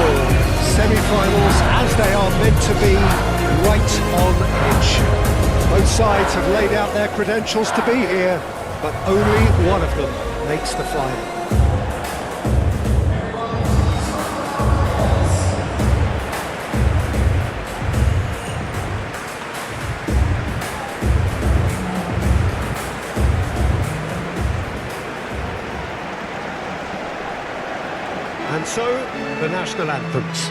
football. Semi-finals as they are meant to be, right on pitch. Both sides have laid out their credentials to be here, but only one of them makes the final. And so, the national anthems.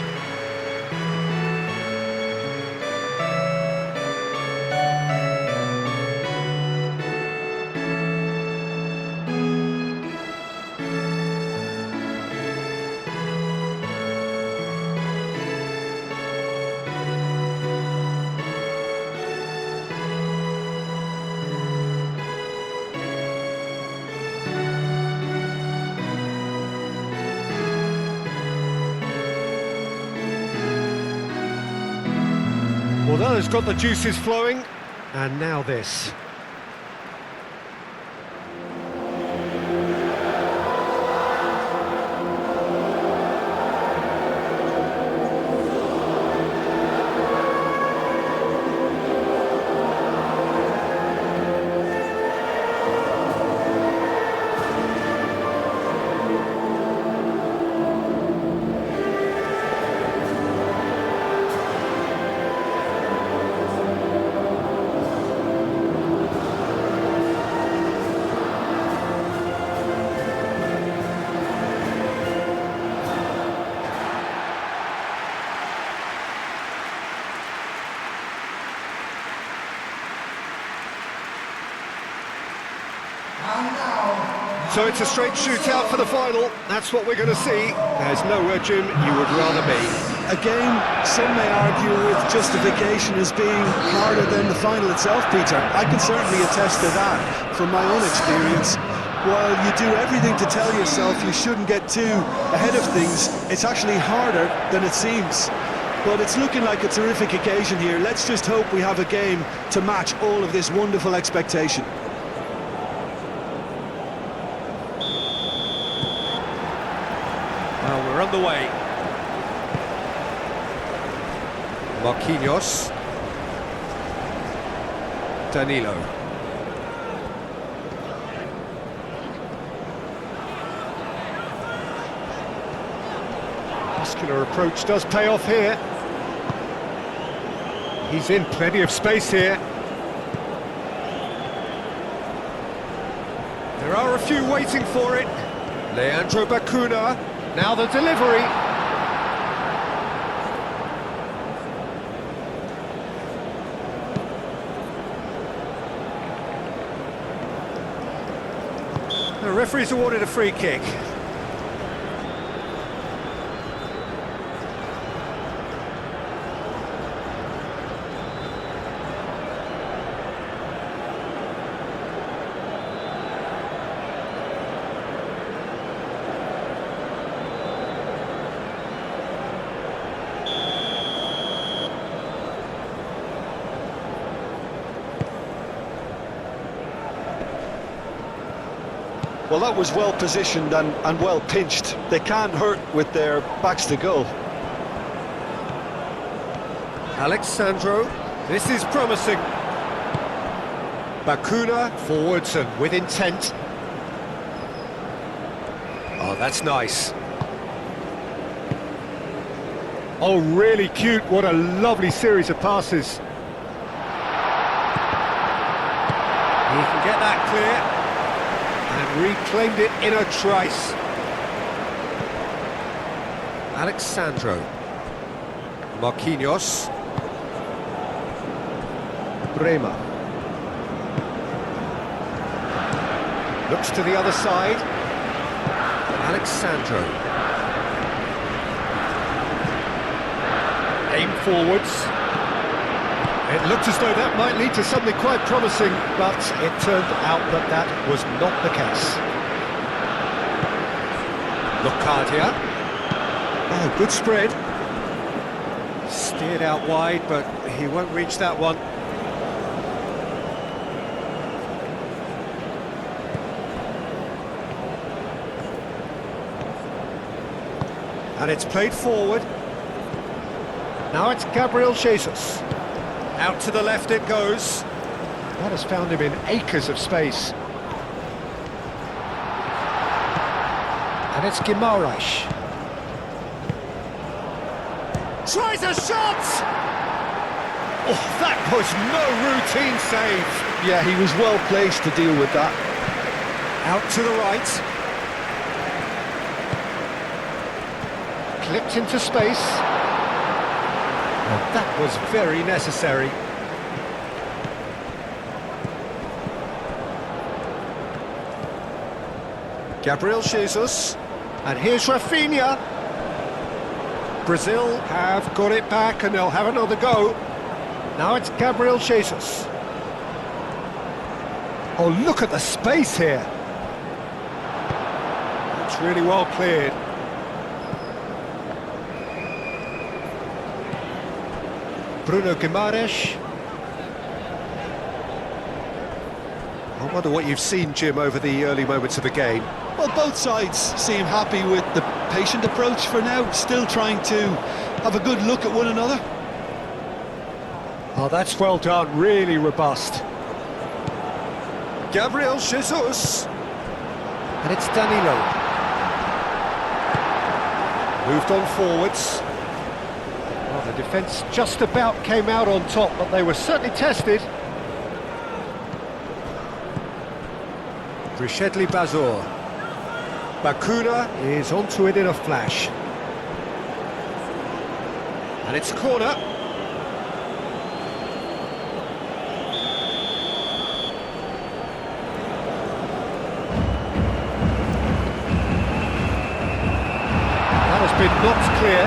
Well, that has got the juices flowing, and now this. So it's a straight shootout for the final. That's what we're going to see. There's nowhere, Jim, you would rather be. A game some may argue with justification as being harder than the final itself, Peter. I can certainly attest to that from my own experience. While you do everything to tell yourself you shouldn't get too ahead of things, it's actually harder than it seems. But it's looking like a terrific occasion here. Let's just hope we have a game to match all of this wonderful expectation. Well, we're on the way. Marquinhos. Danilo. Muscular approach does pay off here. He's in plenty of space here. There are a few waiting for it. Leandro Bacuna. Now the delivery. The referee's awarded a free kick. Well, that was well positioned and well pinched. They can't hurt with their backs to goal. Alexandro, this is promising. Bacuna forwards and with intent. Oh, that's nice. Oh, really cute. What a lovely series of passes. He can get that clear. And reclaimed it in a trice. Alexandro. Marquinhos. Bremer. Looks to the other side. Alexandro. Aim forwards. It looked as though that might lead to something quite promising, but it turned out that that was not the case. Locadia. Oh, good spread. Steered out wide, but he won't reach that one. And it's played forward. Now it's Gabriel Jesus. Out to the left it goes. That has found him in acres of space. And it's Guimaraes. Tries a shot! Oh, that was no routine save. Yeah, he was well placed to deal with that. Out to the right. Clipped into space. Oh, that was very necessary. Gabriel Jesus. And here's Rafinha. Brazil have got it back and they'll have another go. Now it's Gabriel Jesus. Oh, look at the space here. That's really well cleared. Bruno Guimaraes. I wonder what you've seen, Jim, over the early moments of the game. Well, both sides seem happy with the patient approach for now, still trying to have a good look at one another. Oh, that's well done, really robust. Gabriel Jesus. And it's Danilo. Moved on forwards. Well, the defence just about came out on top, but they were certainly tested. Richedli Bazor. Bakuna is onto it in a flash. And it's a corner. That has been knocked clear.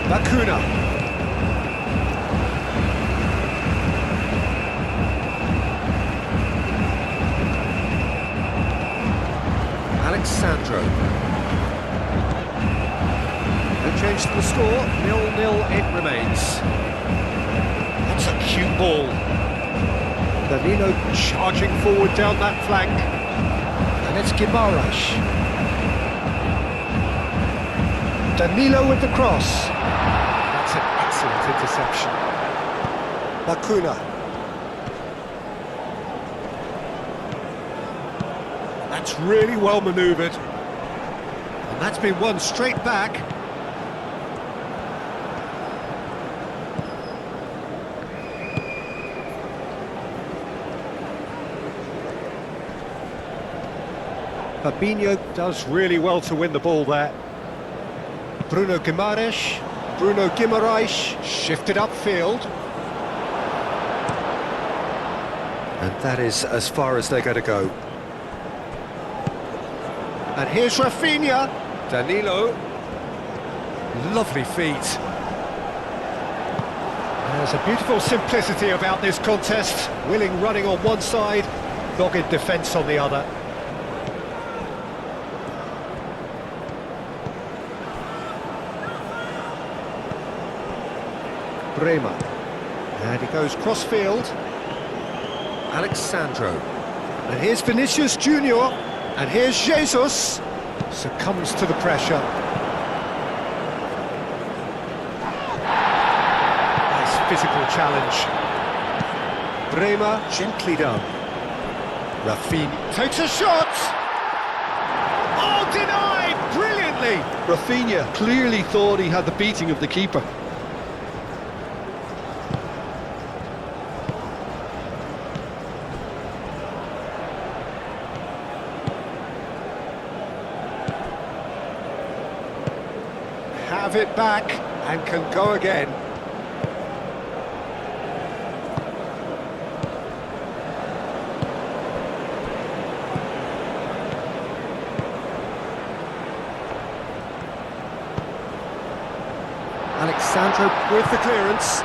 Bakuna. Alexandro. No change to the score, 0-0 it remains. That's a cute ball. Danilo charging forward down that flank. And it's Guimaraes. Danilo with the cross. That's an excellent interception. Bakuna. That's really well manoeuvred. And that's been won straight back. Fabinho does really well to win the ball there. Bruno Guimaraes. Bruno Guimaraes shifted upfield. And that is as far as they're going to go. And here's Rafinha. Danilo. Lovely feet. There's a beautiful simplicity about this contest. Willing running on one side, dogged defence on the other. Bremer. And he goes cross-field. Alexandro. And here's Vinicius Junior. And here's Jesus. Succumbs to the pressure. Nice physical challenge. Bremer, gently done. Rafinha takes a shot. Oh, denied! Brilliantly! Rafinha clearly thought he had the beating of the keeper. Have it back and can go again. Alexandro with the clearance.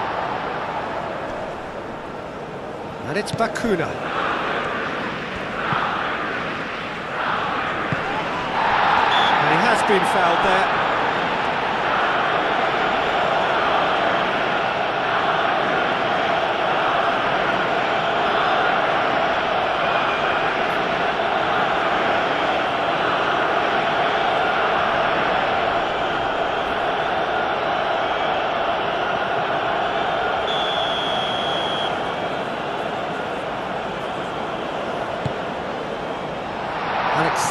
And it's Bakuna. And he has been fouled there.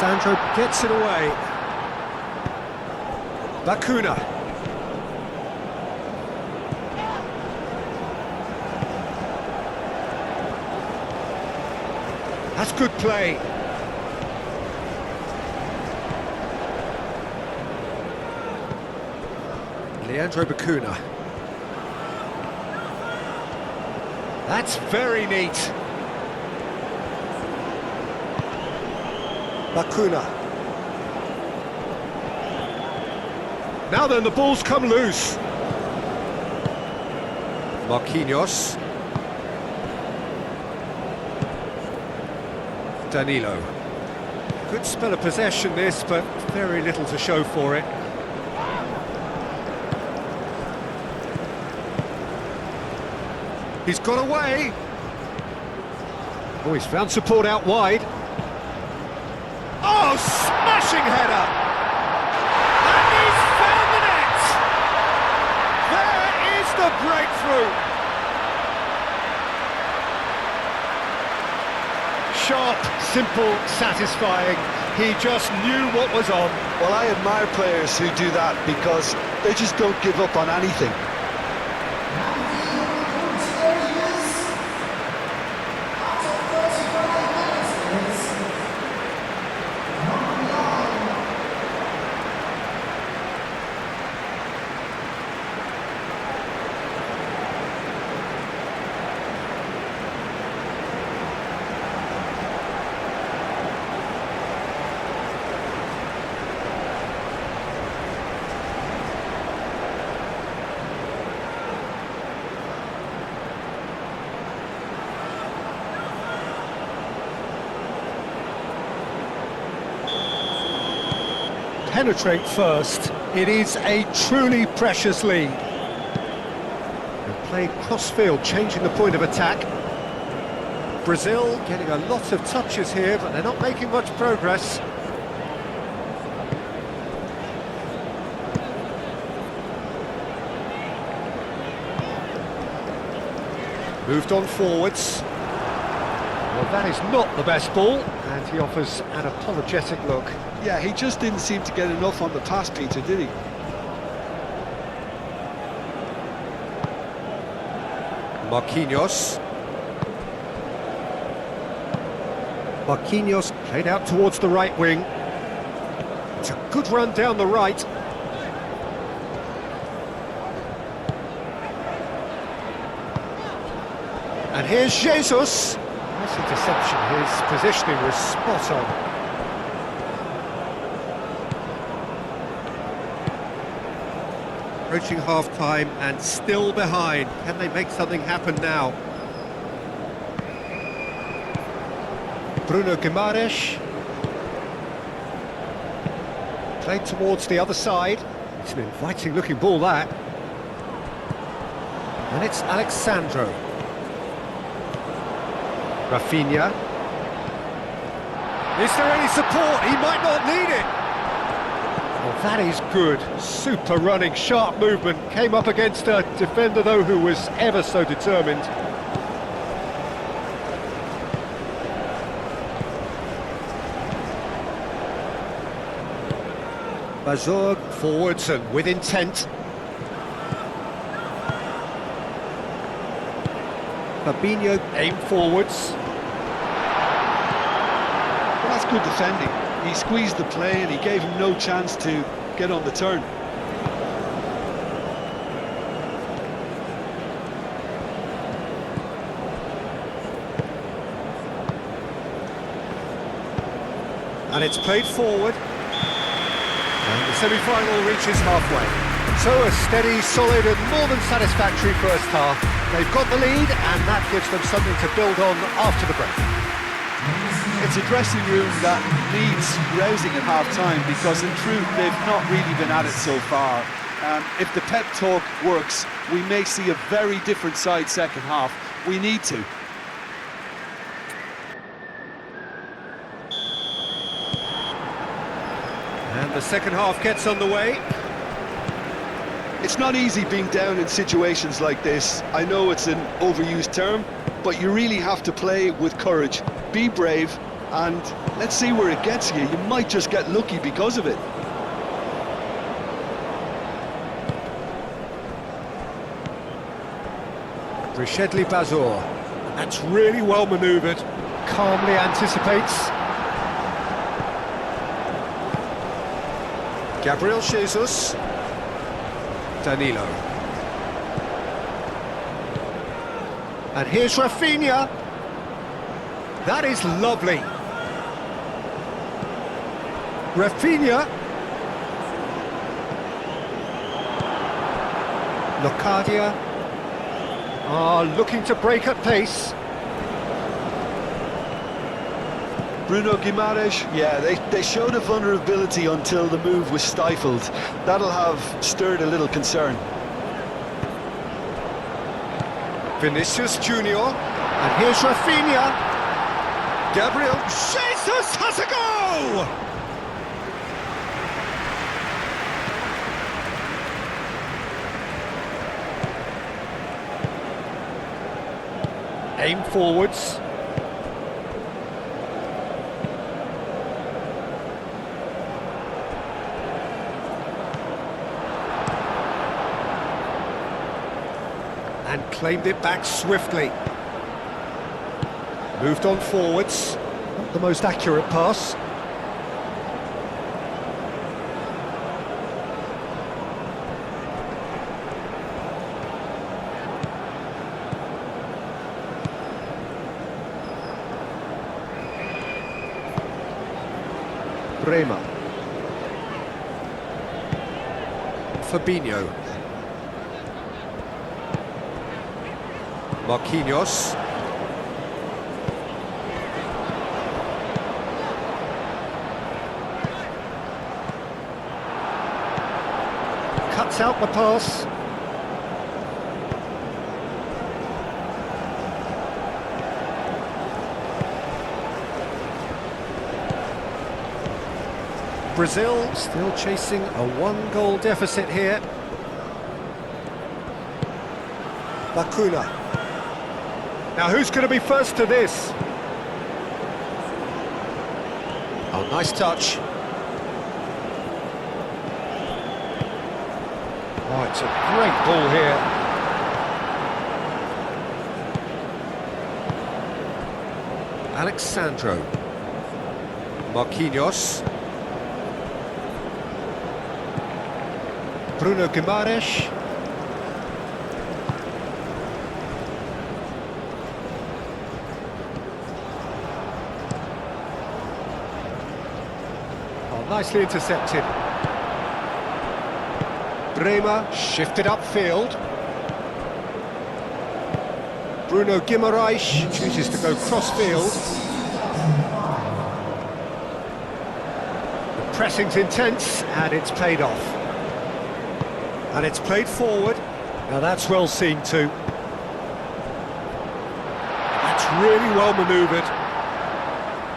Alexandro gets it away. Bacuna. That's good play. Leandro Bacuna. That's very neat. Bacuna. Now then, the ball's come loose. Marquinhos. Danilo. Good spell of possession this, but very little to show for it. He's got away. Oh, he's found support out wide. Oh, smashing header! And he's found the net! There is the breakthrough! Sharp, simple, satisfying. He just knew what was on. Well, I admire players who do that because they just don't give up on anything. Penetrate first. It is a truly precious lead. They play cross-field, changing the point of attack. Brazil getting a lot of touches here, but they're not making much progress. Moved on forwards. Well, that is not the best ball, and he offers an apologetic look. Yeah, he just didn't seem to get enough on the pass, Peter, did he? Marquinhos. Marquinhos played out towards the right wing. It's a good run down the right. And here's Jesus. Nice interception. His positioning was spot on. Approaching half-time and still behind. Can they make something happen now? Bruno Guimaraes. Played towards the other side. It's an inviting-looking ball, that. And it's Alexandro. Rafinha. Is there any support? He might not need it. Well, that is good. Super running, sharp movement. Came up against a defender, though, who was ever so determined. Bazorg forwards and with intent. Fabinho aimed forwards. Well, that's good defending. He squeezed the play and he gave him no chance to get on the turn. And it's played forward. And the semi-final reaches halfway. So a steady, solid and more than satisfactory first half. They've got the lead and that gives them something to build on after the break. It's a dressing room that needs rousing at half-time because in truth they've not really been at it so far. If the pep talk works, we may see a very different side second half. We need to. And the second half gets underway. It's not easy being down in situations like this. I know it's an overused term, but you really have to play with courage. Be brave, and let's see where it gets you. You might just get lucky because of it. Richedly Bazor. That's really well manoeuvred. Calmly anticipates. Gabriel Jesus. Danilo. And here's Rafinha. That is lovely. Rafinha. Locadia. Looking to break at pace. Bruno Guimaraes, yeah, they showed a vulnerability until the move was stifled. That'll have stirred a little concern. Vinicius Junior, and here's Rafinha. Gabriel Jesus has a goal! Aim forwards. And claimed it back swiftly. Moved on forwards. Not the most accurate pass. Bremer. Fabinho. Marquinhos. Cuts out the pass. Brazil still chasing a one-goal deficit here. Bacuna. Now who's going to be first to this? Oh, nice touch. Oh, it's a great ball here. Alexandro. Marquinhos. Bruno Guimaraes. Oh, nicely intercepted. Bremer shifted upfield. Bruno Guimaraes chooses to go cross-field. The pressing's intense and it's paid off. And it's played forward. Now that's well seen too. That's really well manoeuvred.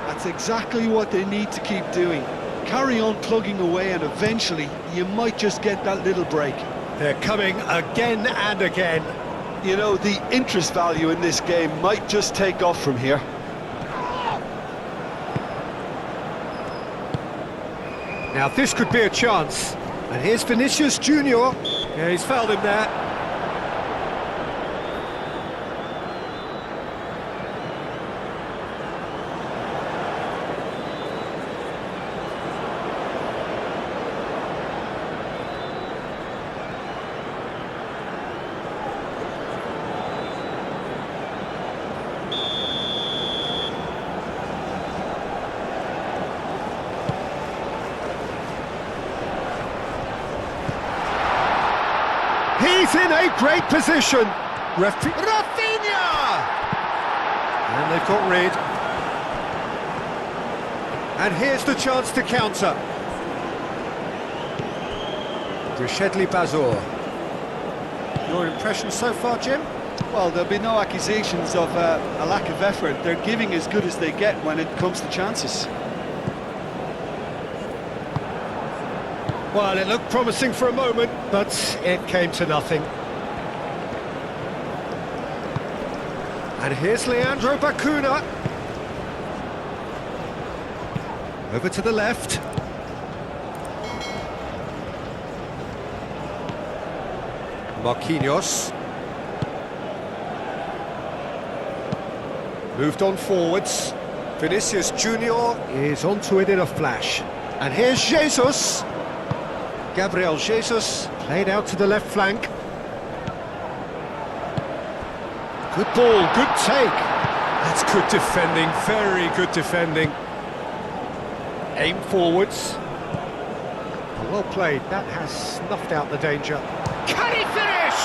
That's exactly what they need to keep doing. Carry on plugging away and eventually you might just get that little break. They're coming again and again. You know, the interest value in this game might just take off from here. Now this could be a chance. And here's Vinicius Junior. Yeah, he's fouled him there. He's in a great position. Rafinha! And they've got rid. And here's the chance to counter. Richedly Bazor. Your impression so far, Jim? Well, there'll be no accusations of a lack of effort. They're giving as good as they get when it comes to chances. Well, it looked promising for a moment, but it came to nothing. And here's Leandro Bacuna. Over to the left. Marquinhos. Moved on forwards. Vinicius Junior is onto it in a flash. And here's Jesus. Gabriel Jesus played out to the left flank. Good ball, good take. That's good defending, very good defending. Aim forwards. Well played, that has snuffed out the danger. Can he finish?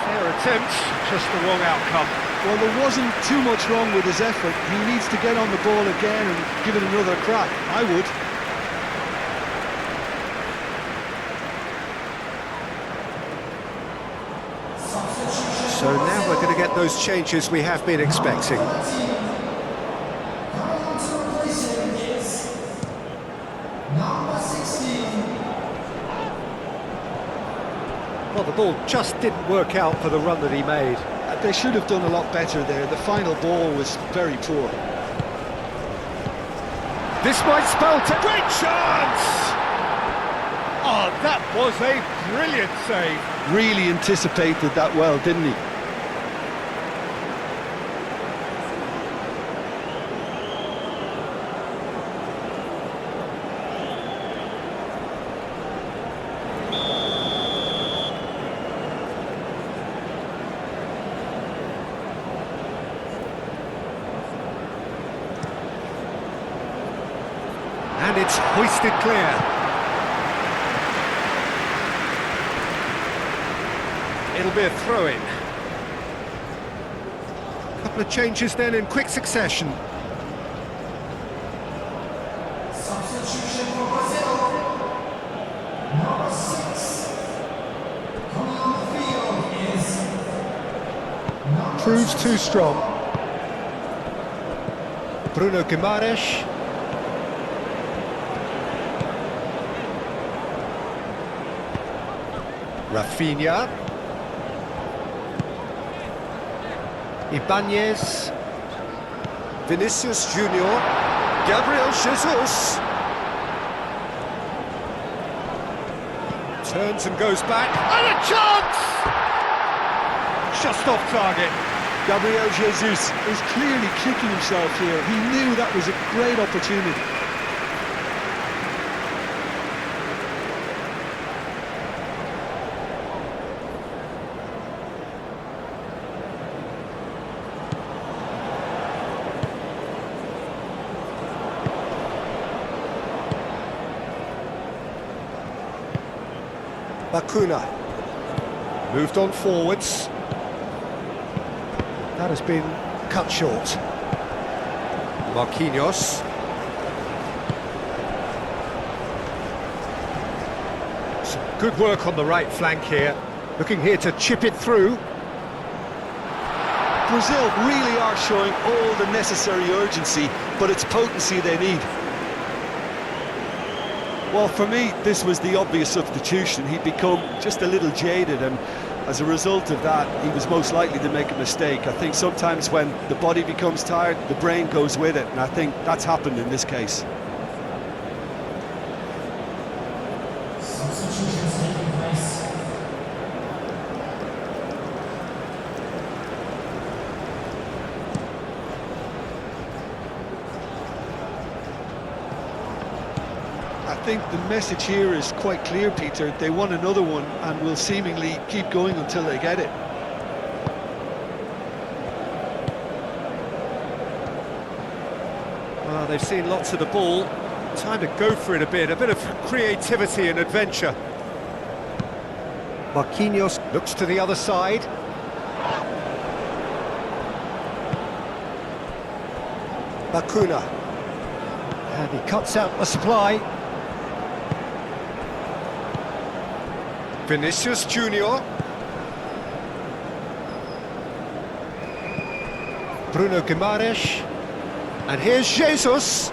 Fair attempt, just the wrong outcome. Well, there wasn't too much wrong with his effort. He needs to get on the ball again and give it another crack. I would. So now we're going to get those changes we have been expecting. Well, the ball just didn't work out for the run that he made. They should have done a lot better there. The final ball was very poor. This might spell a great chance! Oh, that was a brilliant save. Really anticipated that well, didn't he? And it's hoisted clear. It'll be a throw-in. Couple of changes then in quick succession. Substitution for Brazil. Number 6. Coming on the field is number Proves too strong. Bruno Guimaraes. Rafinha. Ibanez. Vinicius Junior. Gabriel Jesus. Turns and goes back. And a chance! Just off target. Gabriel Jesus is clearly kicking himself here. He knew that was a great opportunity. Bakuna. Moved on forwards. That has been cut short. Marquinhos. Some good work on the right flank here. Looking here to chip it through. Brazil really are showing all the necessary urgency, but it's potency they need. Well, for me, this was the obvious substitution. He'd become just a little jaded, and as a result of that, he was most likely to make a mistake. I think sometimes when the body becomes tired, the brain goes with it, and I think that's happened in this case. substitutions taking place. I think the message here is quite clear, Peter. They want another one and will seemingly keep going until they get it. Well, they've seen lots of the ball. Time to go for it a bit of creativity and adventure. Marquinhos looks to the other side. Bakuna. And he cuts out the supply. Vinicius Junior. Bruno Guimaraes. And here's Jesus.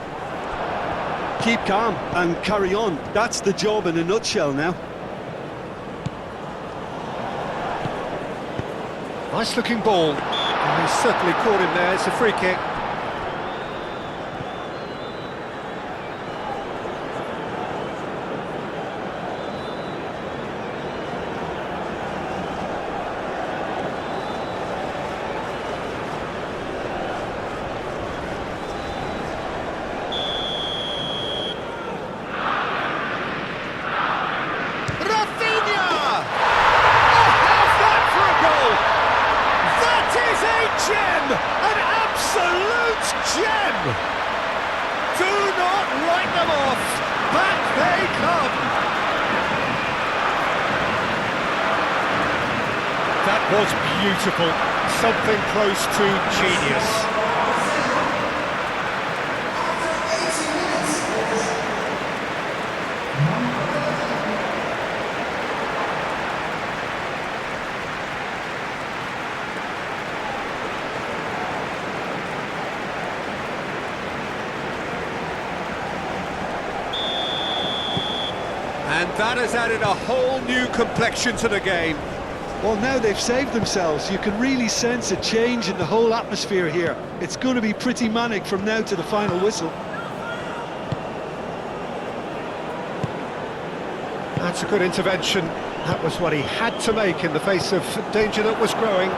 Keep calm and carry on. That's the job in a nutshell now. Nice looking ball. And he's certainly caught him there. It's a free kick. they come! That was beautiful, something close to genius. And that has added a whole new complexion to the game. Well, now they've saved themselves. You can really sense a change in the whole atmosphere here. It's going to be pretty manic from now to the final whistle. That's a good intervention. That was what he had to make in the face of danger that was growing.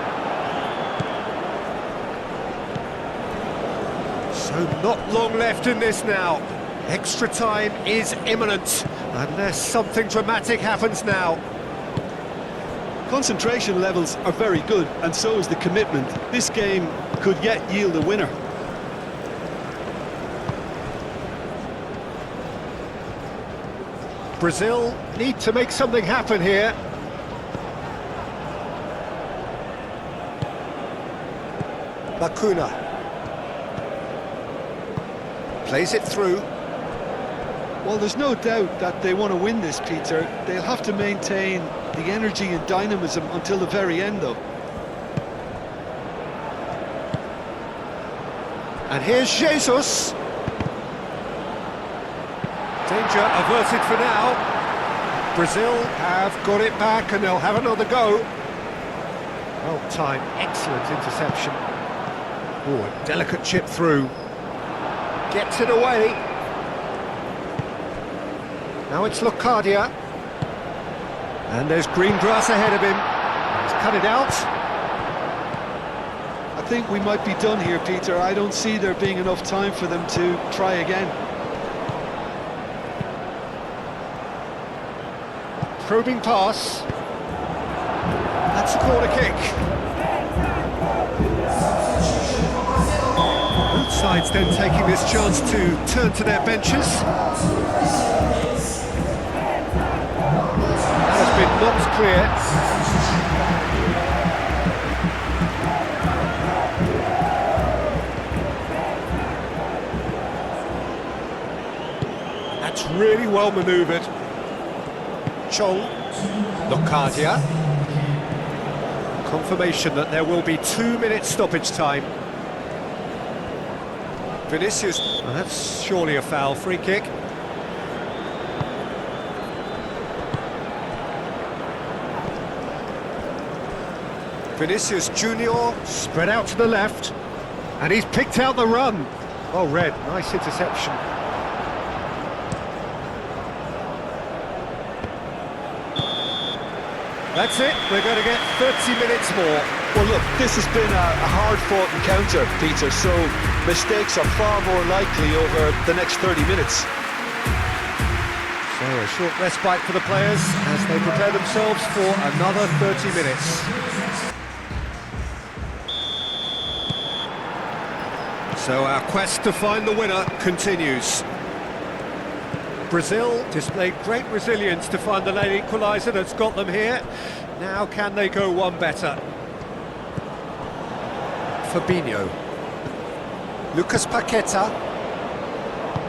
So not long left in this now. Extra time is imminent, unless something dramatic happens now. Concentration levels are very good, and so is the commitment. This game could yet yield a winner. Brazil need to make something happen here. Bacuna plays it through. Well, there's no doubt that they want to win this, Peter. They'll have to maintain the energy and dynamism until the very end, though. And here's Jesus. Danger averted for now. Brazil have got it back and they'll have another go. Well timed, excellent interception. Oh, a delicate chip through. Gets it away. Now it's Locadia. And there's green grass ahead of him. He's cut it out. I think we might be done here, Peter. I don't see there being enough time for them to try again. Probing pass. That's a corner kick. Both sides then taking this chance to turn to their benches. That has been knocked clear. That's really well manoeuvred. Chong, Locadia. Confirmation that there will be 2 minutes stoppage time. Vinicius, well, that's surely a foul, free kick. Vinicius Junior spread out to the left, and he's picked out the run. Oh, Red, nice interception. That's it, we're going to get 30 minutes more. Well, look, this has been a hard-fought encounter, Peter, so mistakes are far more likely over the next 30 minutes. So a short respite for the players as they prepare themselves for another 30 minutes. So our quest to find the winner continues. Brazil displayed great resilience to find the late equaliser that's got them here. Now can they go one better? Fabinho. Lucas Paqueta.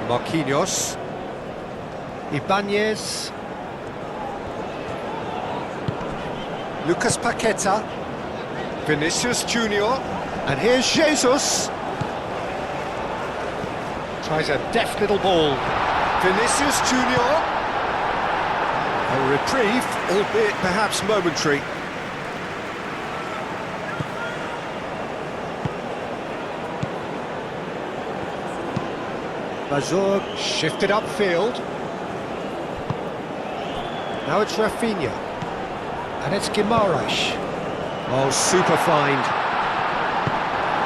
Marquinhos. Ibanez. Lucas Paqueta. Vinicius Junior. And here's Jesus. Tries a deft little ball. Vinicius Junior. A reprieve, albeit perhaps momentary. Mazur shifted upfield. Now it's Rafinha. And it's Guimaraes. Oh, super find.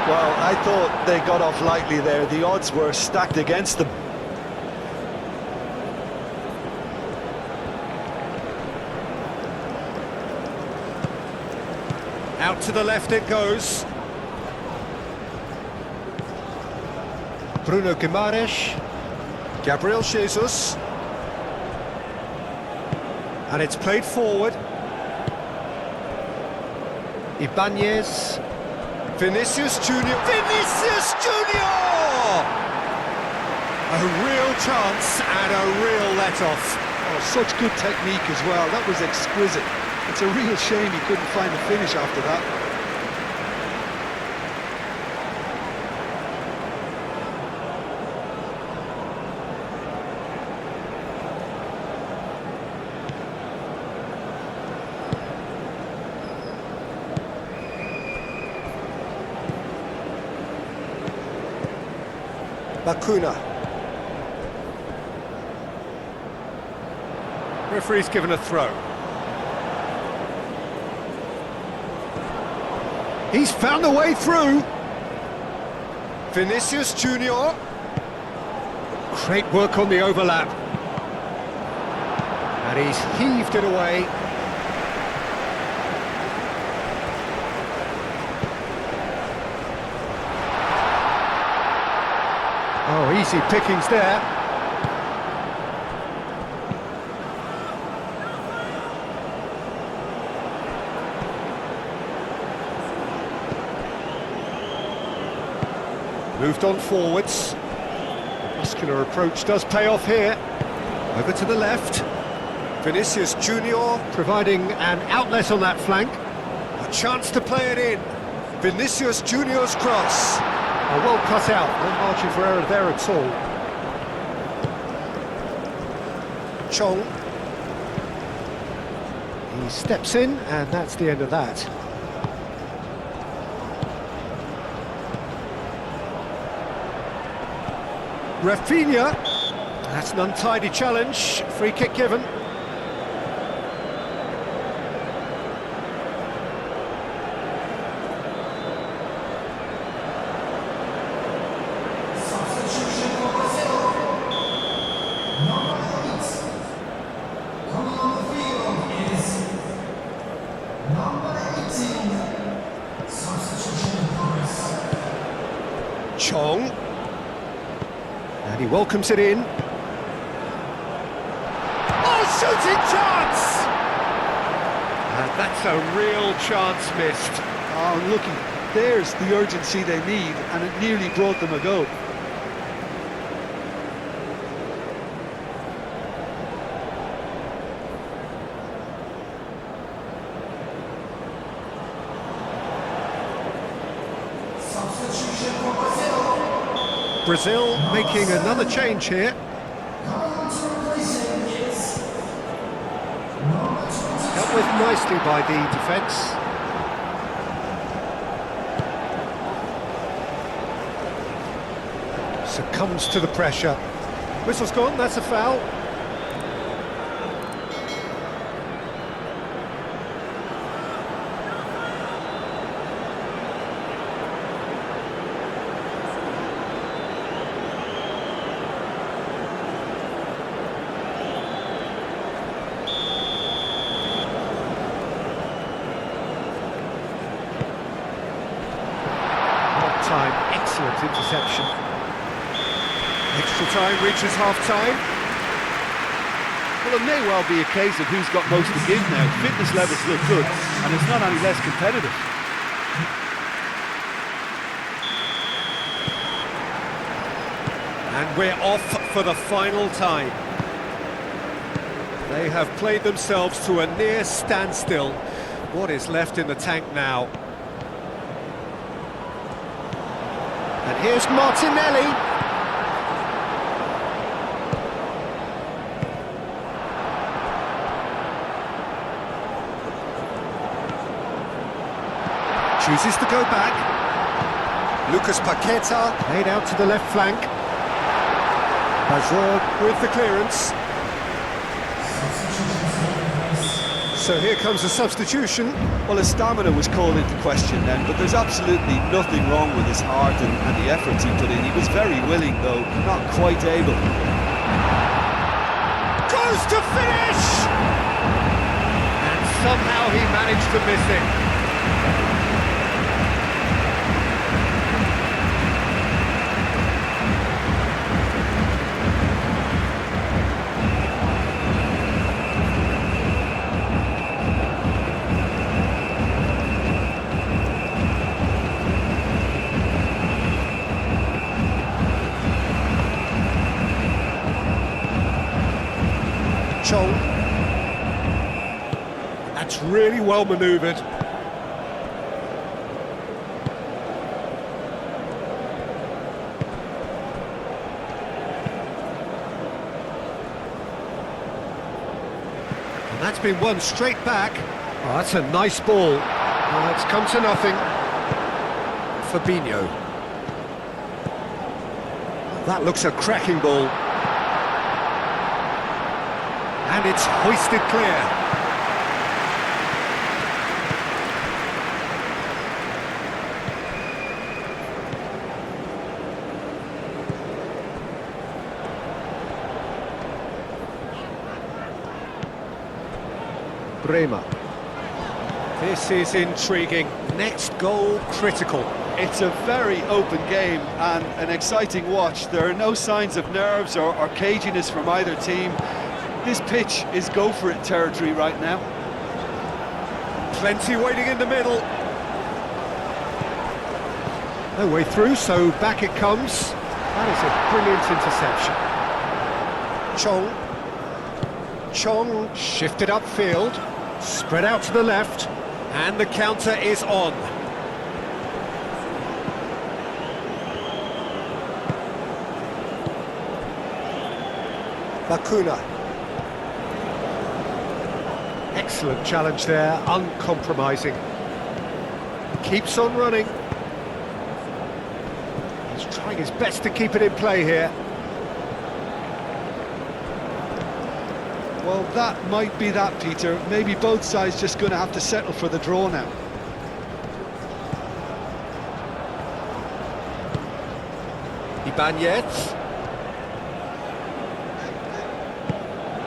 Well, I thought they got off lightly there. The odds were stacked against them. Out to the left it goes. Bruno Guimaraes. Gabriel Jesus. And it's played forward. Ibanez. Vinicius Junior. Vinicius Junior! A real chance and a real let-off. Oh, such good technique as well. That was exquisite. It's a real shame he couldn't find the finish after that. Bakuna. Referee's given a throw. He's found a way through. Vinicius Junior. Great work on the overlap. And he's heaved it away. Oh, easy pickings there. Moved on forwards. Muscular approach does pay off here. Over to the left. Vinicius Junior providing an outlet on that flank. A chance to play it in. Vinicius Junior's cross. Oh, well cut out. No margin for error there at all. Chong. He steps in, and that's the end of that. Rafinha, that's an untidy challenge, free kick given. Substitution for Brazil. Number 8. Coming on the field is number 18. Substitution for Brazil. Chong. And he welcomes it in. Oh, shooting chance! And that's a real chance missed. Oh, looky, there's the urgency they need, and it nearly brought them a goal. Substitution for Brazil. Brazil making another change here. Coming on to replace him is number 22. Dealt with nicely by the defence. Succumbs to the pressure. Whistle's gone, that's a foul. Time, excellent interception. Extra time reaches half-time. Well, it may well be a case of who's got most to give now. Fitness levels look good, and it's not any less competitive. And we're off for the final time. They have played themselves to a near standstill. What is left in the tank now? And here's Martinelli. Chooses to go back. Lucas Paqueta laid out to the left flank. Bajor with the clearance. So here comes a substitution. Well, his stamina was called into question then, but there's absolutely nothing wrong with his heart and the efforts he put in. He was very willing, though, not quite able. Goes to finish! And somehow he managed to miss it. That's really well manoeuvred. And that's been won straight back. Oh, that's a nice ball. It's come to nothing. Fabinho. That looks a cracking ball. And it's hoisted clear. Bremer. This is intriguing. Next goal critical. It's a very open game and an exciting watch. There are no signs of nerves or caginess from either team. This pitch is go-for-it territory right now. Plenty waiting in the middle. No way through, so back it comes. That is a brilliant interception. Chong shifted upfield, spread out to the left, and the counter is on. Bakuna. Excellent challenge there, uncompromising. Keeps on running. He's trying his best to keep it in play here. Well, that might be that, Peter. Maybe both sides just going to have to settle for the draw now. Ibanez.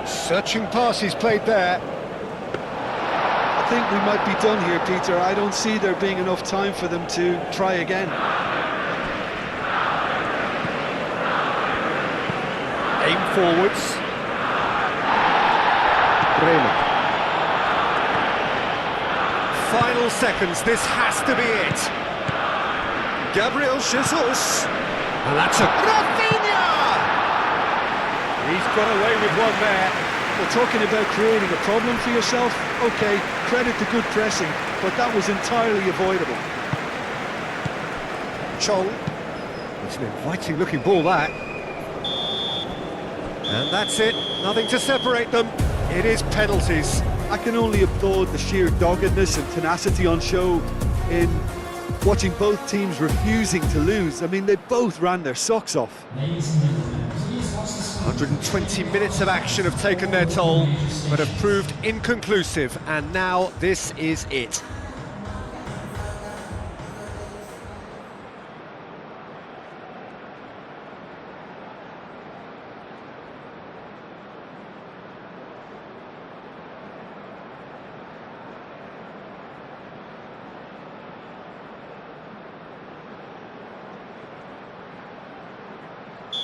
Searching pass he's played there. I think we might be done here, Peter. I don't see there being enough time for them to try again. Aim forwards. Bremer. Final seconds, this has to be it. Gabriel Jesus. And that's a... Rafinha! He's got away with one there. Well, talking about creating a problem for yourself, OK, credit to good pressing, but that was entirely avoidable. Chong. It's an inviting looking ball, that. And that's it, nothing to separate them. It is penalties. I can only applaud the sheer doggedness and tenacity on show in watching both teams refusing to lose. I mean, they both ran their socks off. 120 minutes of action have taken their toll, but have proved inconclusive, and now this is it.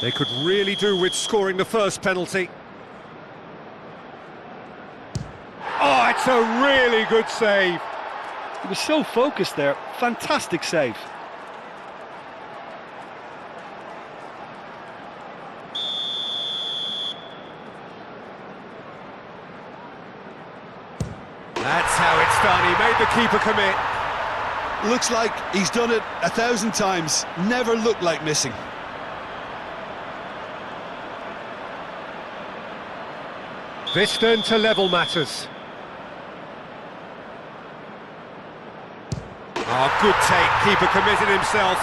They could really do with scoring the first penalty. Oh, it's a really good save. He was so focused there. Fantastic save. That's how it's done. He made the keeper commit. Looks like he's done it 1,000 times. Never looked like missing. This then to level matters. Oh, good take. Keeper committed himself.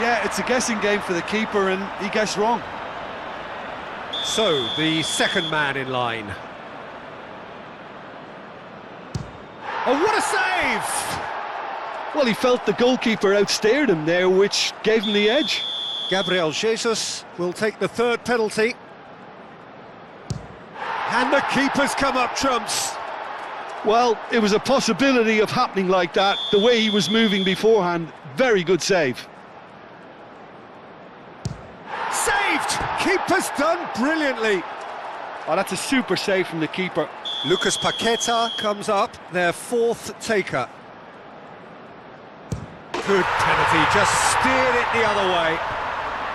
Yeah, it's a guessing game for the keeper, and he guessed wrong. So, the second man in line. Oh, what a save! Well, he felt the goalkeeper outstared him there, which gave him the edge. Gabriel Jesus will take the third penalty. And the keeper's come up trumps. Well, it was a possibility of happening like that, the way he was moving beforehand. Very good save. Saved! Keeper's done brilliantly. Oh, that's a super save from the keeper. Lucas Paqueta comes up, their fourth taker. Good penalty, just steered it the other way.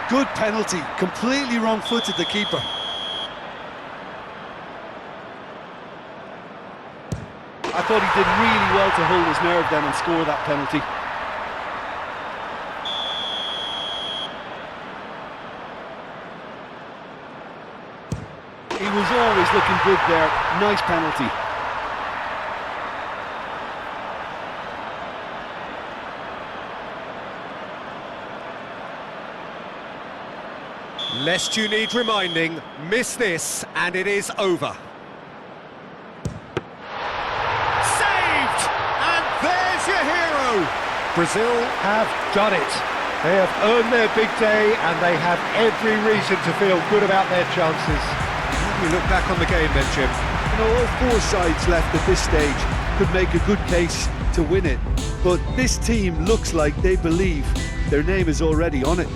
Good penalty, completely wrong-footed the keeper. I thought he did really well to hold his nerve then and score that penalty. He was always looking good there. Nice penalty. Lest you need reminding, miss this and it is over. Saved! And there's your hero! Brazil have done it. They have earned their big day and they have every reason to feel good about their chances. How do you look back on the game then, Jim? You know, all four sides left at this stage could make a good case to win it. But this team looks like they believe their name is already on it.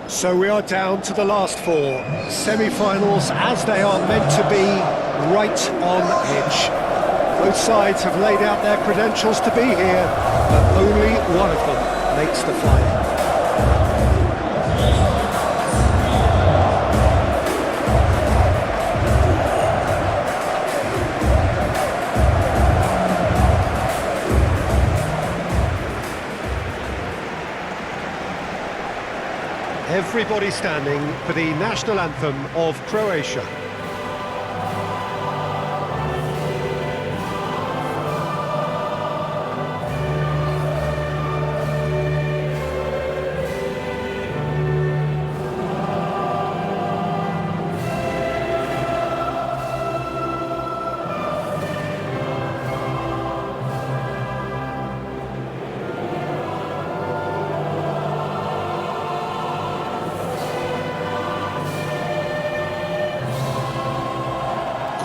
So we are down to the last four, semi-finals as they are meant to be, right on edge. Both sides have laid out their credentials to be here, but only one of them makes the final. Everybody standing for the national anthem of Croatia.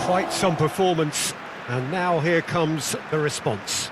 Quite some performance, and now here comes the response.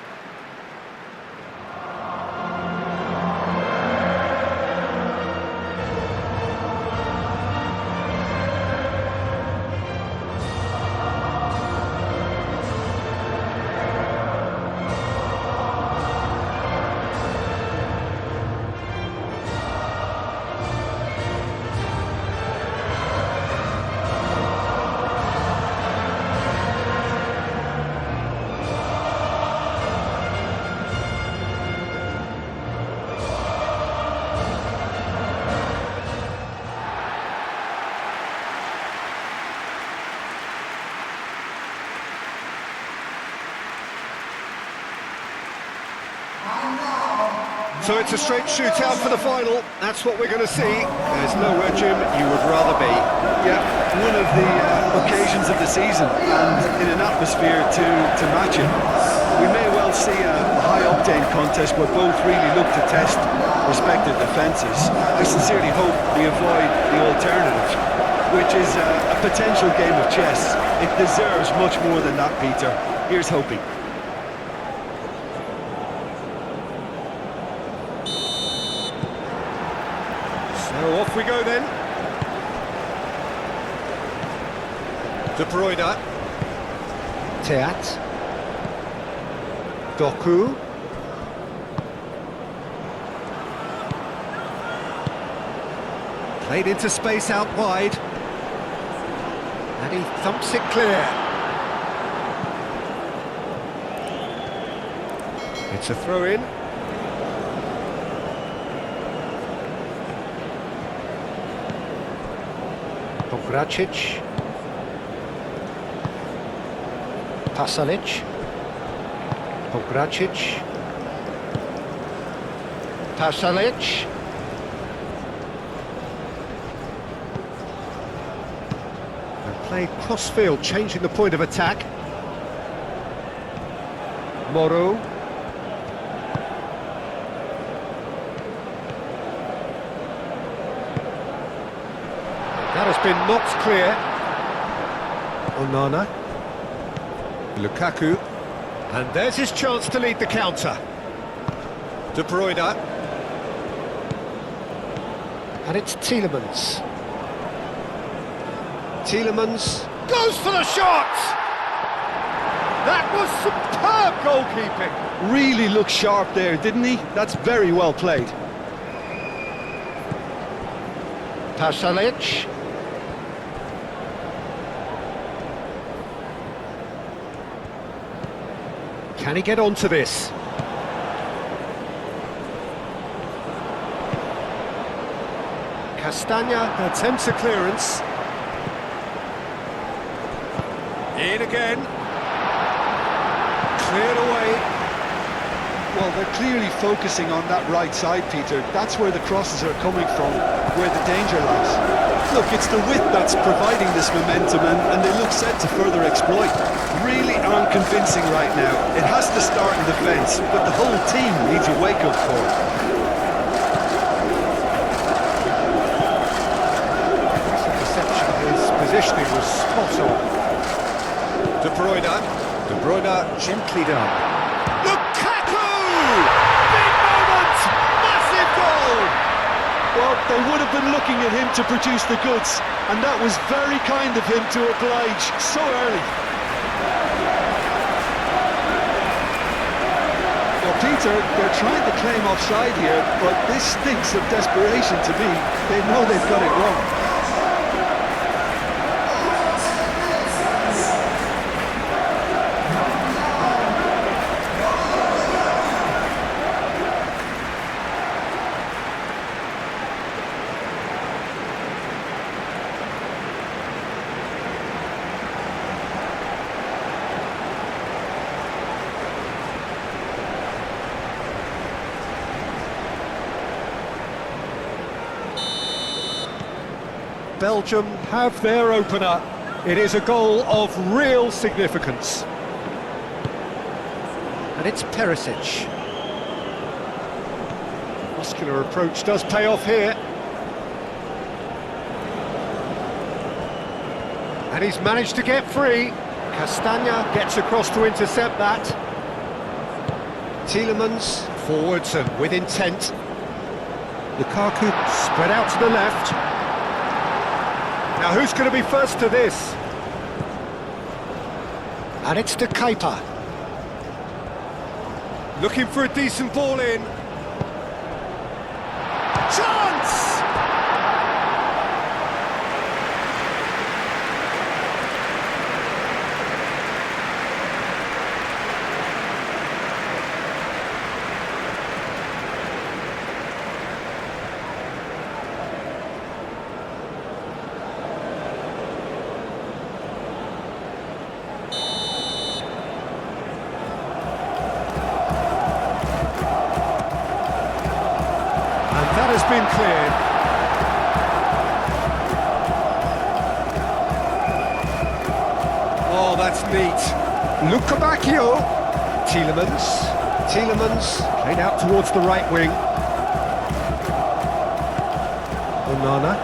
So it's a straight shootout for the final. That's what we're going to see. There's nowhere, Jim, you would rather be. Yeah, one of the occasions of the season, and in an atmosphere to match it. We may well see a high-octane contest where both really look to test respective defences. I sincerely hope we avoid the alternative, which is a potential game of chess. It deserves much more than that, Peter. Here's hoping. So off we go then. De Bruyne. Teat. Doku. Played into space out wide. And he thumps it clear. It's a throw-in. Povracic. Pasalic. Povracic. Pasalic. And played cross-field, changing the point of attack. Moro. That has been knocked clear. Onana. Lukaku. And there's his chance to lead the counter. De Bruyne. And it's Tielemans. Tielemans goes for the shot! That was superb goalkeeping. Really looked sharp there, didn't he? That's very well played. Pasalic. Can he get onto this? Castagna attempts a clearance. In again. Cleared away. Well, they're clearly focusing on that right side, Peter. That's where the crosses are coming from, where the danger lies. Look, it's the width that's providing this momentum, and they look set to further exploit. Really aren't convincing right now. It has to start in defence, but the whole team needs a wake-up call. Perception, his positioning was spot on. De Bruyne. De Bruyne gently done. Lukaku! Big moment! Massive goal! Well, they would have been looking at him to produce the goods, and that was very kind of him to oblige so early. Well, Peter, they're trying to claim offside here, but this stinks of desperation to me. They know they've got it wrong. Belgium have their opener. It is a goal of real significance. And it's Perisic. Muscular approach does pay off here. And he's managed to get free. Castagna gets across to intercept that. Tielemans forwards and with intent. Lukaku spread out to the left. Now who's going to be first to this? And it's De Kuiper. Looking for a decent ball in. Chance! been cleared. Oh, that's neat. Luca Bacchio. Tielemans played out towards the right wing. Onana.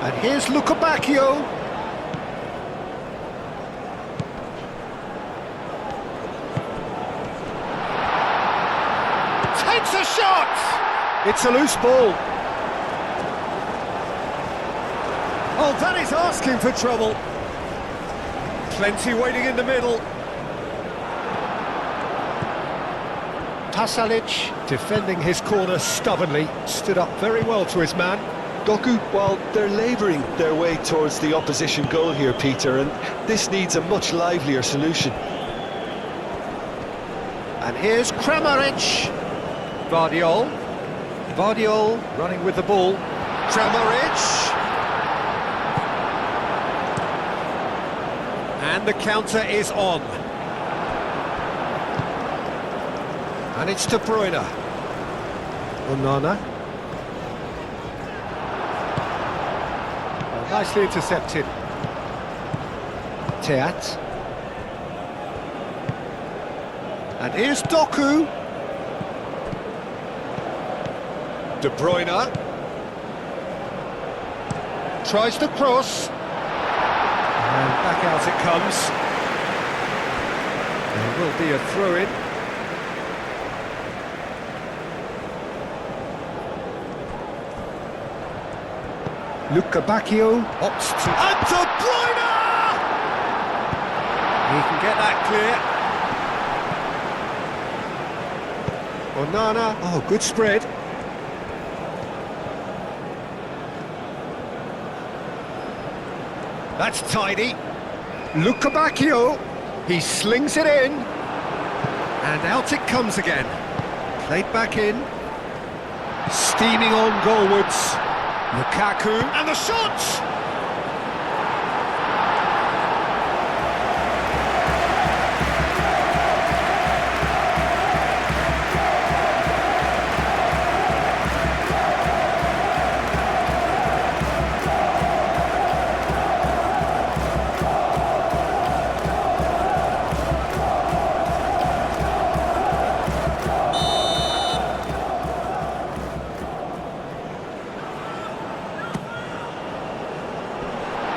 And here's Luca Bacchio. Takes a shot! It's a loose ball. Oh, that is asking for trouble. Plenty waiting in the middle. Pasalic, defending his corner stubbornly, stood up very well to his man. Doku, well, they're labouring their way towards the opposition goal here, Peter, and this needs a much livelier solution. And here's Kramaric. Vardiol running with the ball. Kramaric. And the counter is on. And it's De Bruyne. Onana. Oh, nicely intercepted. Teat. And here's Doku. De Bruyne. Tries to cross. And back out it comes. There will be a throw-in. Luca Bacchio opts to... And De Bruyne! He can get that clear. Onana, oh, good spread. That's tidy. Luca Bacchio, he slings it in. And out it comes again. Played back in. Steaming on goalwards. Lukaku, and the shot!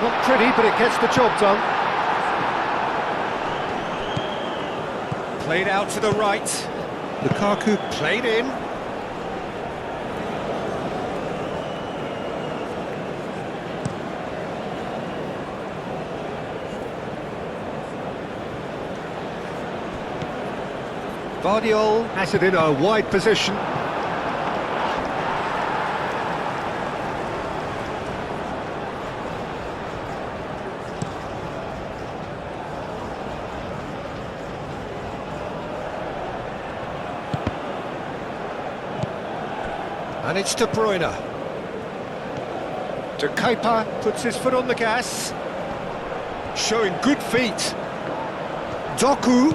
Not pretty, but it gets the job done. Played out to the right. Lukaku played in. Vardiol has it in a wide position. And it's De Bruyne. De Kuyper puts his foot on the gas. Showing good feet. Doku,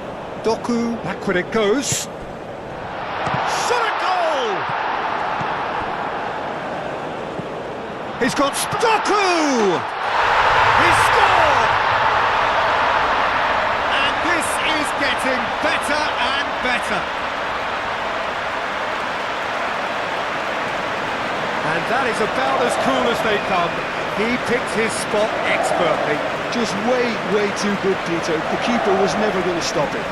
backward it goes. Shot a goal! He's got Doku! He scored! And this is getting better and better. And that is about as cool as they come. He picked his spot expertly. Just way too good, Peter. The keeper was never going to stop it.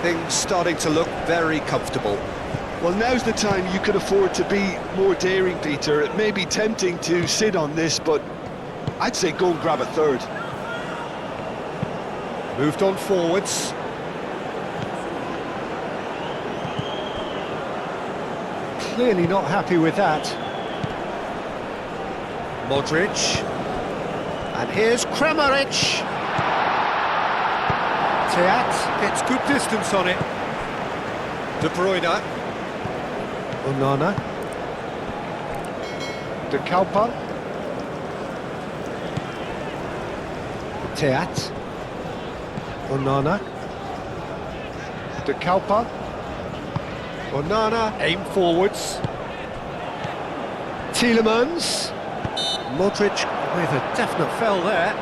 Things starting to look very comfortable. Well, now's the time you can afford to be more daring, Peter. It may be tempting to sit on this, but I'd say go and grab a third. Moved on forwards. Clearly not happy with that. Modric. And here's Kramaric. Teat gets good distance on it. De Bruyne. Onana. De Kalpa. Teat. Onana. De Kalpa. Onana, aim forwards. Tielemans. Modric with a definite fell there.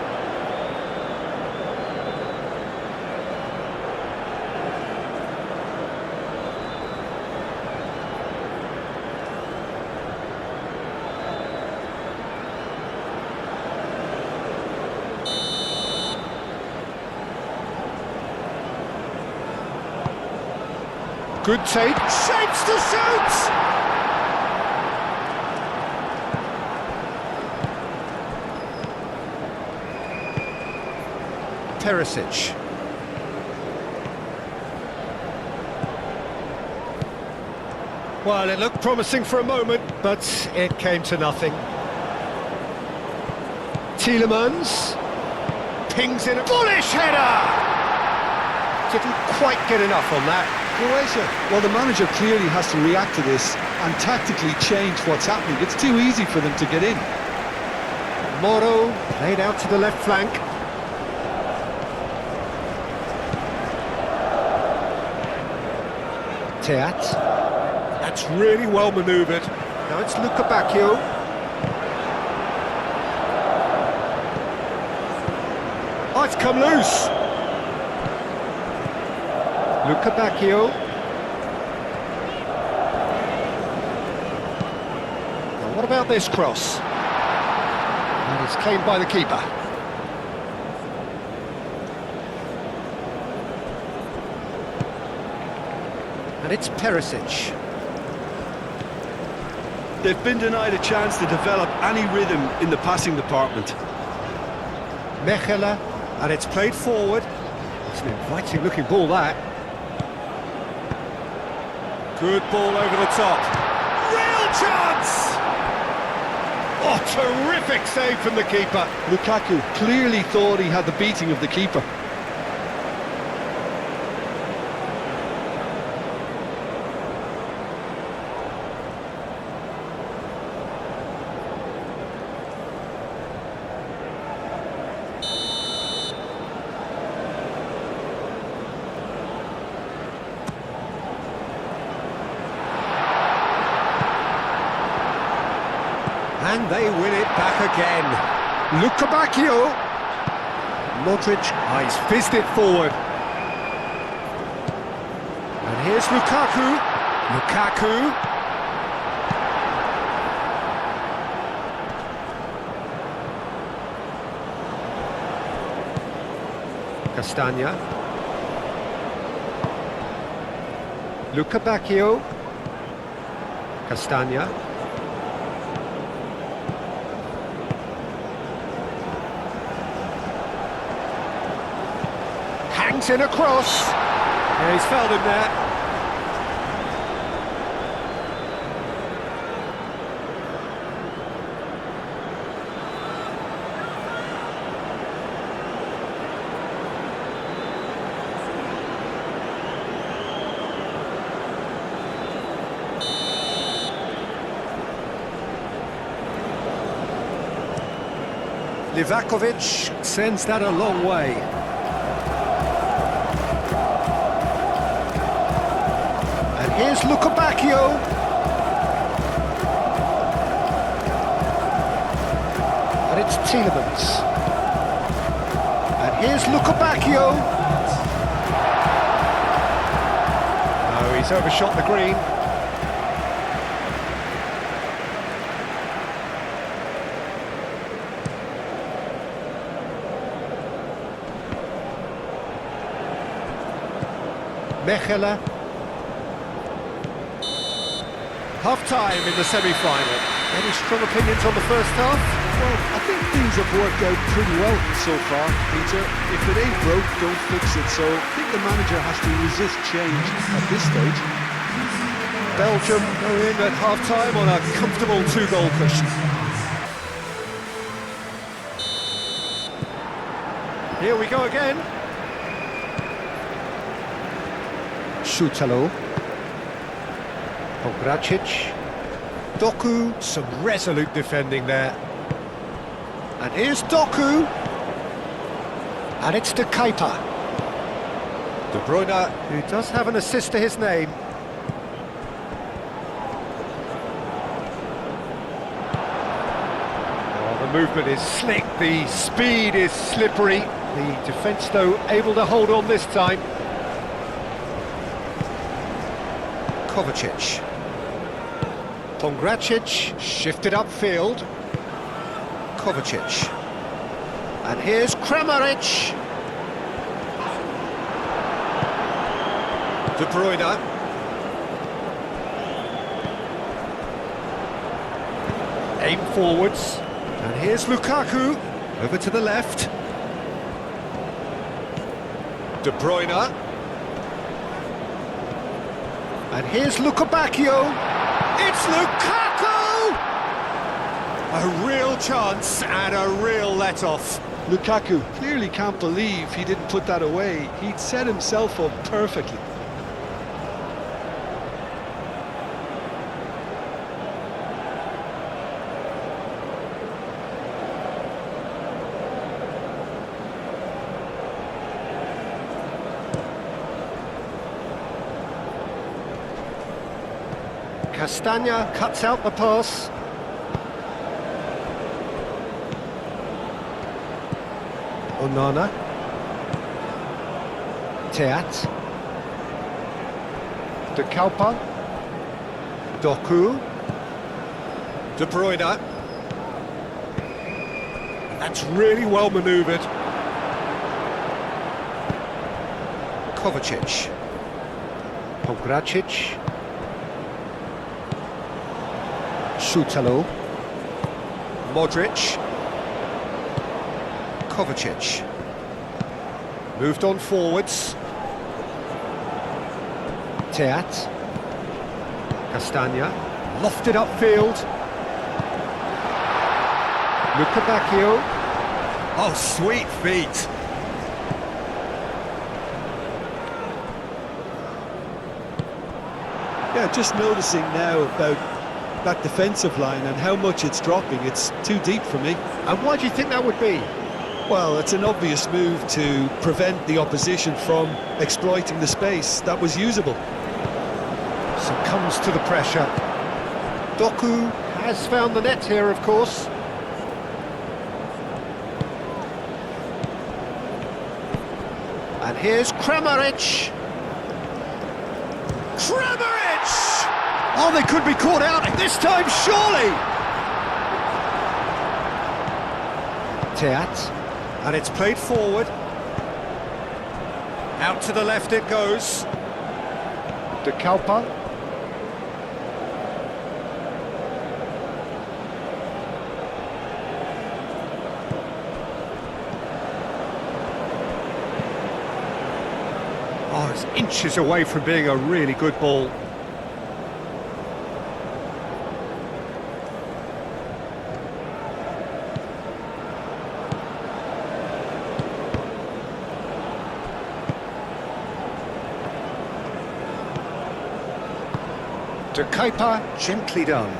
Good take, shapes to shoot! Perisic. Well, it looked promising for a moment, but it came to nothing. Tielemans pings in a bullish header! Didn't quite get enough on that. Croatia, well, the manager clearly has to react to this and tactically change what's happening. It's too easy for them to get in. Moro played out to the left flank. Teat. That's really well manoeuvred. Now it's Luka Bacchio. Oh, it's come loose. Luka Bacchio. Now what about this cross? And it's claimed by the keeper. And it's Perisic. They've been denied a chance to develop any rhythm in the passing department. Mechelen, and it's played forward. It's an inviting looking ball, that. Good ball over the top. Real chance! Oh, terrific save from the keeper. Lukaku clearly thought he had the beating of the keeper. And they win it back again. Luka Bacchio. Modric, he's fizzed it forward. And here's Lukaku. Lukaku. Castagna. Luka Bacchio. Castagna. Hangs in a cross. Yeah, he's fouled him there. Livakovic sends that a long way. And here's Luka Bacchio. And it's Tielemans. And here's Luka Bacchio. Oh, he's overshot the green. Mechelen. Half-time in the semi-final. Any strong opinions on the first half? Well, I think things have worked out pretty well so far, Peter. If it ain't broke, don't fix it. So I think the manager has to resist change at this stage. Belgium go in at half-time on a comfortable 2-goal cushion. Here we go again. Šutalo. Pogracic. Doku, some resolute defending there. And here's Doku. And it's to Keita. De Bruyne, who does have an assist to his name. Oh, the movement is slick, the speed is slippery. The defence, though, able to hold on this time. Kovacic. Pongracic, shifted upfield. Kovacic. And here's Kramaric. De Bruyne. Aim forwards. And here's Lukaku. Over to the left. De Bruyne. And here's Lukabakio. It's Lukaku! A real chance and a real let-off. Lukaku clearly can't believe he didn't put that away. He'd set himself up perfectly. Castagna cuts out the pass. Onana. Teat. De Kalpa. Doku. De Bruyne. That's really well manoeuvred. Kovacic. Pogracic. Šutalo. Modric. Kovacic. Moved on forwards. Teat. Castagna. Lofted upfield. Lukabakio. Oh, sweet feet. Yeah, just noticing now about that defensive line and how much it's dropping. It's too deep for me. And why do you think that would be? Well, it's an obvious move to prevent the opposition from exploiting the space that was usable. Succumbs to the pressure. Doku has found the net here, of course. And here's Kramaric. Kramaric! Oh, they could be caught out this time, surely! Teat. And it's played forward. Out to the left it goes. De Kalpa. Oh, it's inches away from being a really good ball. De Kuiper, gently done. The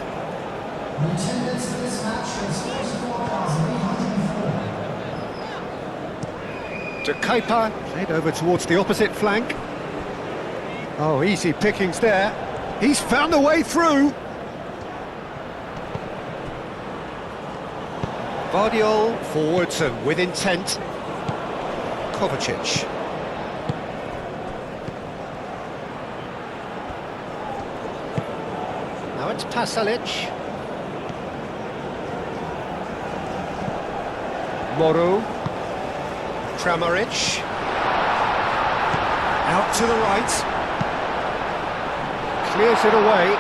attendance for this match is 44,804. De Kuiper, played over towards the opposite flank. Oh, easy pickings there. He's found a way through. Vardiol, forwards and with intent. Kovacic. Now it's Pasalic. Moro. Kramaric. Out to the right. Clears it away.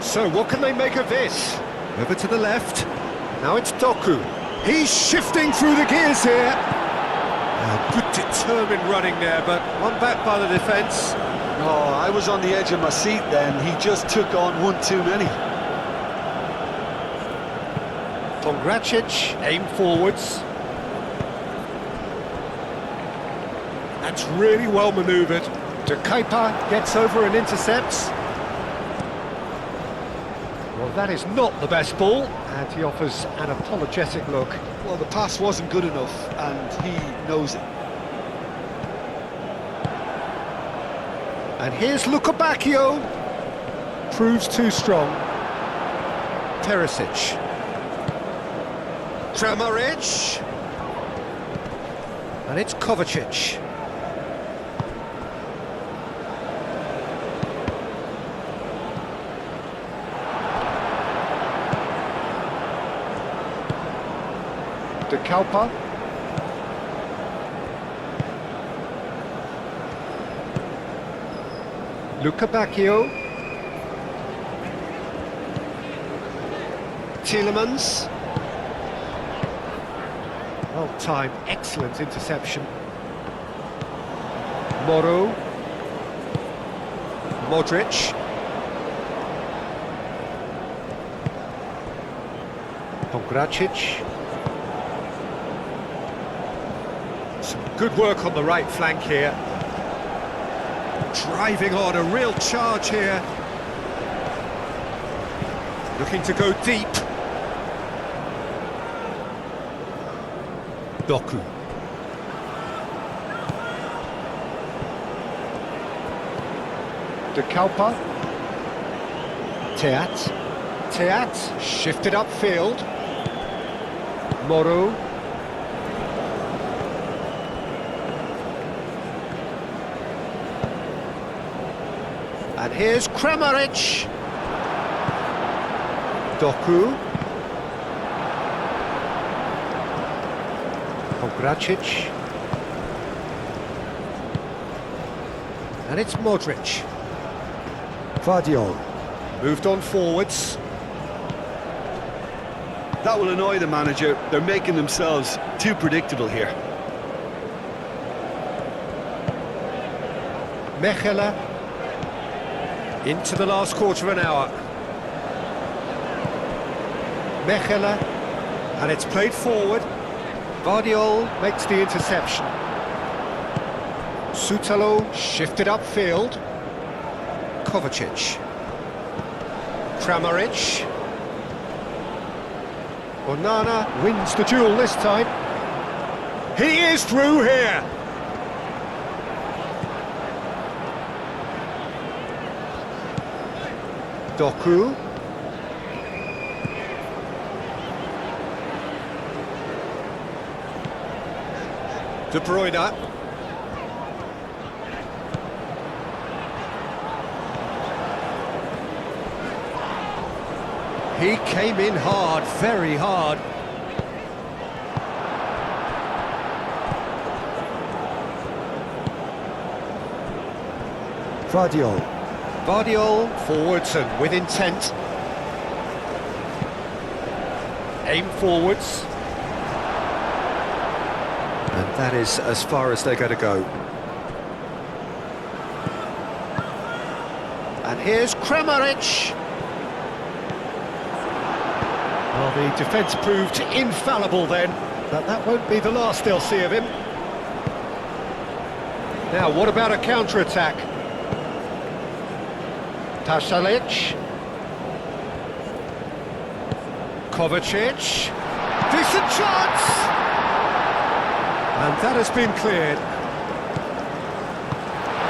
So what can they make of this? Over to the left. Now it's Doku. He's shifting through the gears here. Good determined running there, but one back by the defence. Oh, I was on the edge of my seat then. He just took on one too many. Pongracic, aim forwards. That's really well manoeuvred. De Keeper gets over and intercepts. Well, that is not the best ball, and he offers an apologetic look. Well, the pass wasn't good enough, and he knows it. And here's Lukabakio. Proves too strong. Perisic. Kramaric. And it's Kovacic. De Kalpa. Lukabakio. Tielemans. Well timed, excellent interception. Moro. Modric. Pongracic. Some good work on the right flank here. Driving on, a real charge here. Looking to go deep. Doku. De Kalpa. Teat. Teat shifted upfield. Moro. And here's Kramaric. Doku. Pongracic. And it's Modric. Vardiol. Moved on forwards. That will annoy the manager. They're making themselves too predictable here. Mechelen. Into the last quarter of an hour. Mechelen. And it's played forward. Vardiol makes the interception. Sutalo shifted upfield. Kovacic. Kramaric. Onana wins the duel this time. He is through here. Doku. De Bruyne. He came in hard, very hard. Vardiol. Vardiol forwards and with intent. Aim forwards. And that is as far as they're going to go. And here's Kramaric. Well, the defence proved infallible then, but that won't be the last they'll see of him. Now, what about a counter-attack? Pasalic. Kovacic. Decent chance! And that has been cleared.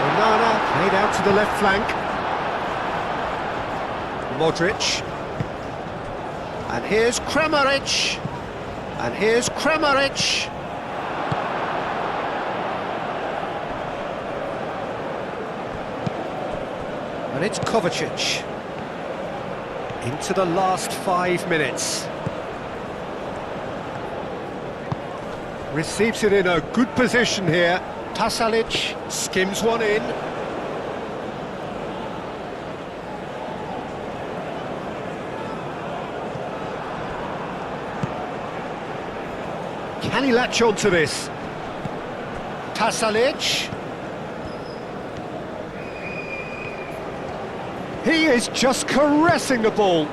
Onana made out to the left flank. Modric. And here's Kramaric. And here's Kramaric. And it's Kovacic. Into the last 5 minutes. Receives it in a good position here. Pasalic skims one in. Can he latch on to this? Pasalic. He is just caressing the ball.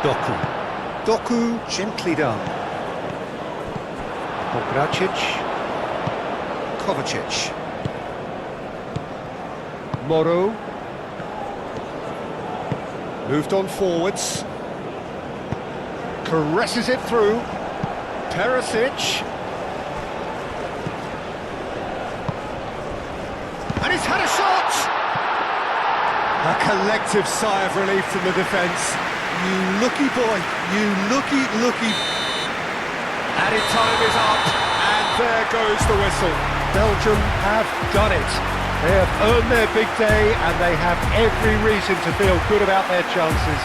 Doku. Doku gently done. Pogracic. Kovacic. Moro. Moved on forwards. Caresses it through. Perisic. And he's had a shot! A collective sigh of relief from the defence. You lucky boy, you lucky. Added time is up, and there goes the whistle. Belgium have done it. They have earned their big day, and they have every reason to feel good about their chances.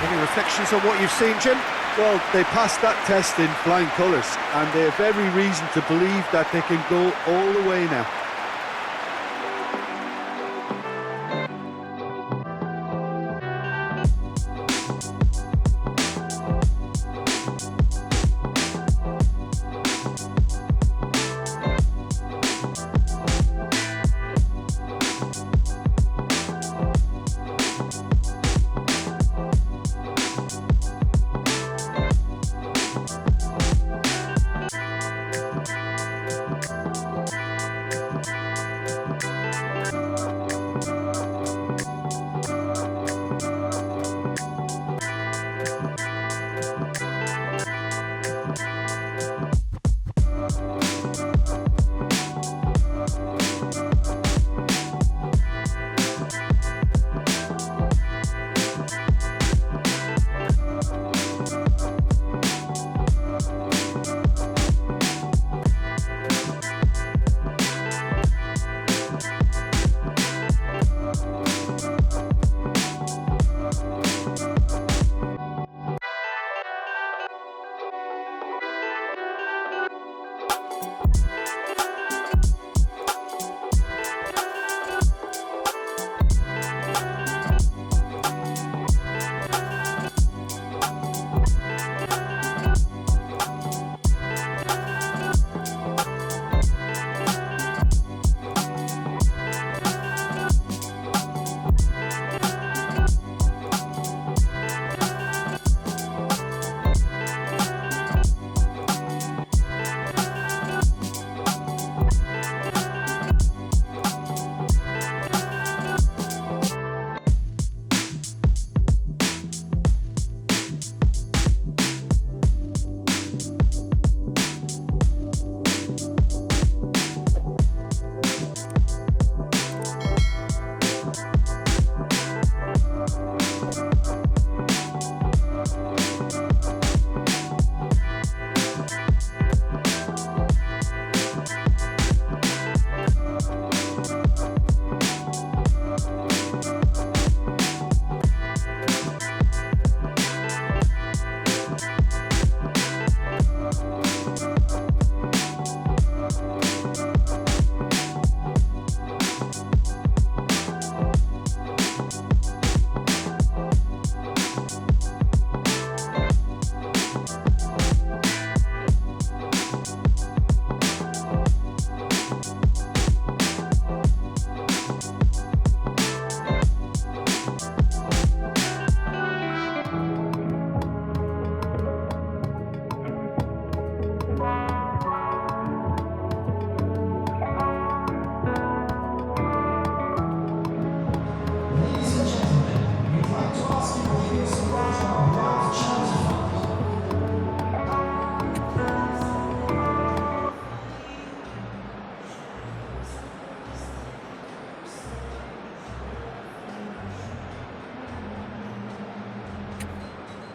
Any reflections on what you've seen, Jim? Well, they passed that test in flying colours, and they have every reason to believe that they can go all the way now.